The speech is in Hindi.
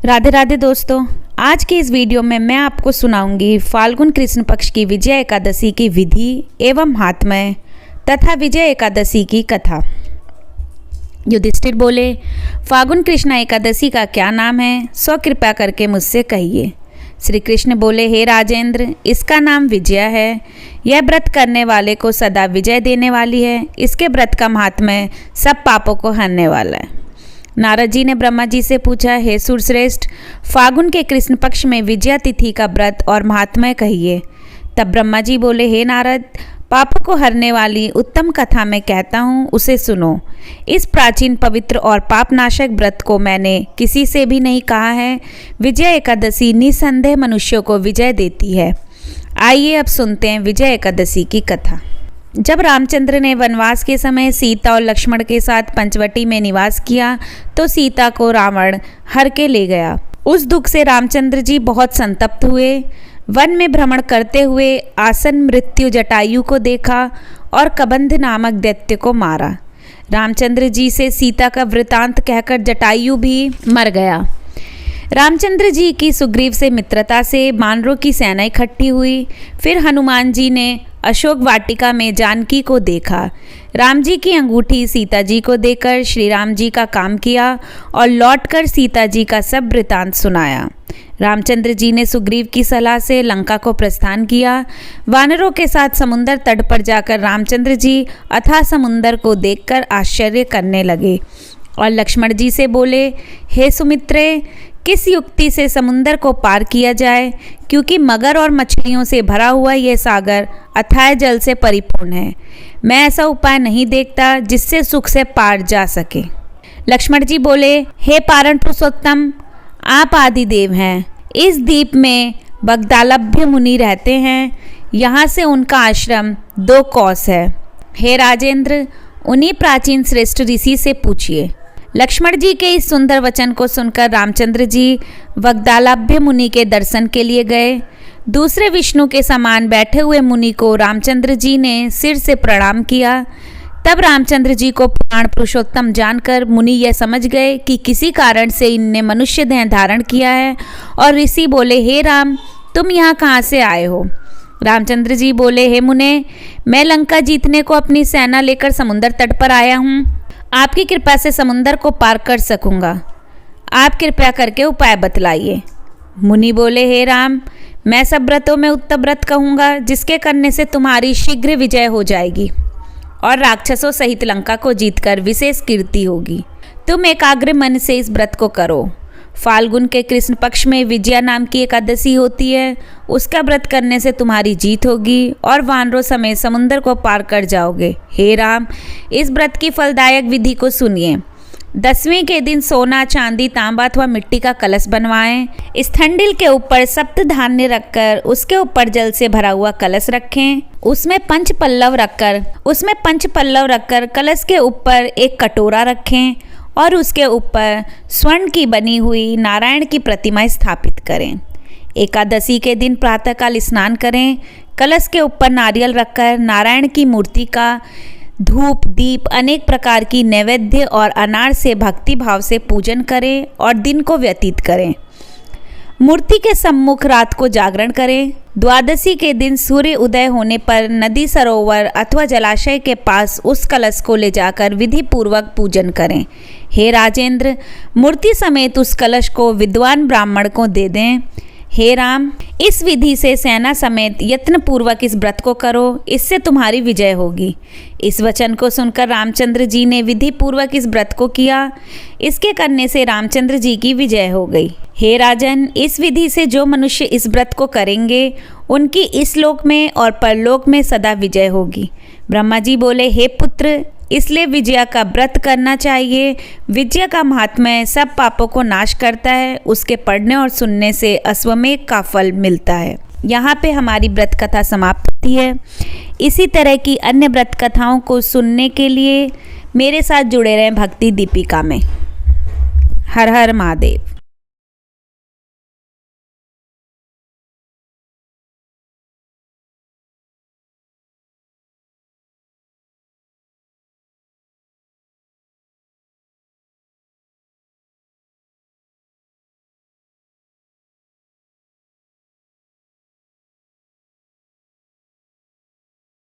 राधे राधे दोस्तों, आज के इस वीडियो में मैं आपको सुनाऊंगी फाल्गुन कृष्ण पक्ष की विजय एकादशी की विधि एवं महात्म्य तथा विजय एकादशी की कथा। युधिष्ठिर बोले, फाल्गुन कृष्ण एकादशी का क्या नाम है, सो कृपा करके मुझसे कहिए। श्री कृष्ण बोले, हे राजेंद्र, इसका नाम विजया है। यह व्रत करने वाले को सदा विजय देने वाली है। इसके व्रत का महात्म्य सब पापों को हरने वाला है। नारद जी ने ब्रह्मा जी से पूछा, हे सुरश्रेष्ठ, फाल्गुन के कृष्ण पक्ष में विजया तिथि का व्रत और महात्म्य कहिए। तब ब्रह्मा जी बोले, हे नारद, पापों को हरने वाली उत्तम कथा मैं कहता हूँ, उसे सुनो। इस प्राचीन पवित्र और पापनाशक व्रत को मैंने किसी से भी नहीं कहा है। विजय एकादशी निसंदेह मनुष्यों को विजय देती है। आइए अब सुनते हैं विजय एकादशी की कथा। जब रामचंद्र ने वनवास के समय सीता और लक्ष्मण के साथ पंचवटी में निवास किया तो सीता को रावण हर के ले गया। उस दुख से रामचंद्र जी बहुत संतप्त हुए। वन में भ्रमण करते हुए आसन मृत्यु जटायु को देखा और कबंध नामक दैत्य को मारा। रामचंद्र जी से सीता का वृतांत कहकर जटायु भी मर गया। रामचंद्र जी की सुग्रीव से मित्रता से वानरों की सेना इकट्ठी हुई। फिर हनुमान जी ने अशोक वाटिका में जानकी को देखा। राम जी की अंगूठी सीता जी को देकर श्री राम जी का काम किया और लौटकर सीता जी का सब वृतांत सुनाया। रामचंद्र जी ने सुग्रीव की सलाह से लंका को प्रस्थान किया। वानरों के साथ समुद्र तट पर जाकर रामचंद्र जी अथाह समुद्र को देखकर आश्चर्य करने लगे और लक्ष्मण जी से बोले, हे सुमित्रे, किस युक्ति से समुद्र को पार किया जाए, क्योंकि मगर और मछलियों से भरा हुआ यह सागर अथाह जल से परिपूर्ण है। मैं ऐसा उपाय नहीं देखता जिससे सुख से पार जा सके। लक्ष्मण जी बोले, हे पारण पुरुषोत्तम, आप आदि देव हैं। इस द्वीप में बगदालभ्य मुनि रहते हैं। यहाँ से उनका आश्रम 2 कोस है। हे राजेंद्र, उन्हीं प्राचीन श्रेष्ठ ऋषि से पूछिए। लक्ष्मण जी के इस सुंदर वचन को सुनकर रामचंद्र जी वगदालभ्य मुनि के दर्शन के लिए गए। दूसरे विष्णु के समान बैठे हुए मुनि को रामचंद्र जी ने सिर से प्रणाम किया। तब रामचंद्र जी को प्राण पुरुषोत्तम जानकर मुनि यह समझ गए कि किसी कारण से इनने मनुष्य देह धारण किया है और ऋषि बोले, हे राम, तुम यहाँ कहाँ से आए हो? रामचंद्र जी बोले, हे मुने, मैं लंका जीतने को अपनी सेना लेकर समुद्र तट पर आया हूँ। आपकी कृपा से समुद्र को पार कर सकूंगा। आप कृपया करके उपाय बतलाइए। मुनि बोले, हे राम, मैं सब व्रतों में उत्तम व्रत कहूँगा जिसके करने से तुम्हारी शीघ्र विजय हो जाएगी और राक्षसों सहित लंका को जीतकर विशेष कीर्ति होगी। तुम एकाग्र मन से इस व्रत को करो। फाल्गुन के कृष्ण पक्ष में विजया नाम की एकादशी होती है। उसका व्रत करने से तुम्हारी जीत होगी और वानरों समेत समुद्र को पार कर जाओगे। हे राम, इस व्रत की फलदायक विधि को सुनिए। 10वें के दिन सोना, चांदी, तांबा अथवा मिट्टी का कलश बनवाएं। इस ठंडिल के ऊपर सप्त धान्य रखकर उसके ऊपर जल से भरा हुआ कलश रखें। उसमें पंच पल्लव रखकर कलश के ऊपर एक कटोरा रखें और उसके ऊपर स्वर्ण की बनी हुई नारायण की प्रतिमा स्थापित करें। एकादशी के दिन प्रातःकाल स्नान करें। कलश के ऊपर नारियल रखकर नारायण की मूर्ति का धूप, दीप, अनेक प्रकार की नैवेद्य और अनार से भक्ति भाव से पूजन करें और दिन को व्यतीत करें। मूर्ति के सम्मुख रात को जागरण करें। द्वादशी के दिन सूर्य उदय होने पर नदी, सरोवर अथवा जलाशय के पास उस कलश को ले जाकर विधि पूर्वक पूजन करें। हे राजेंद्र, मूर्ति समेत उस कलश को विद्वान ब्राह्मण को दे दें। हे राम, इस विधि से सेना समेत यत्न पूर्वक इस व्रत को करो, इससे तुम्हारी विजय होगी। इस वचन को सुनकर रामचंद्र जी ने विधि पूर्वक इस व्रत को किया। इसके करने से रामचंद्र जी की विजय हो गई। हे राजन, इस विधि से जो मनुष्य इस व्रत को करेंगे उनकी इस लोक में और परलोक में सदा विजय होगी। ब्रह्मा जी बोले, हे पुत्र, इसलिए विजया का व्रत करना चाहिए। विजया का महात्म्य सब पापों को नाश करता है। उसके पढ़ने और सुनने से अश्वमेघ का फल मिलता है। यहाँ पे हमारी व्रत कथा समाप्त होती है। इसी तरह की अन्य व्रत कथाओं को सुनने के लिए मेरे साथ जुड़े रहें भक्ति दीपिका में। हर हर महादेव।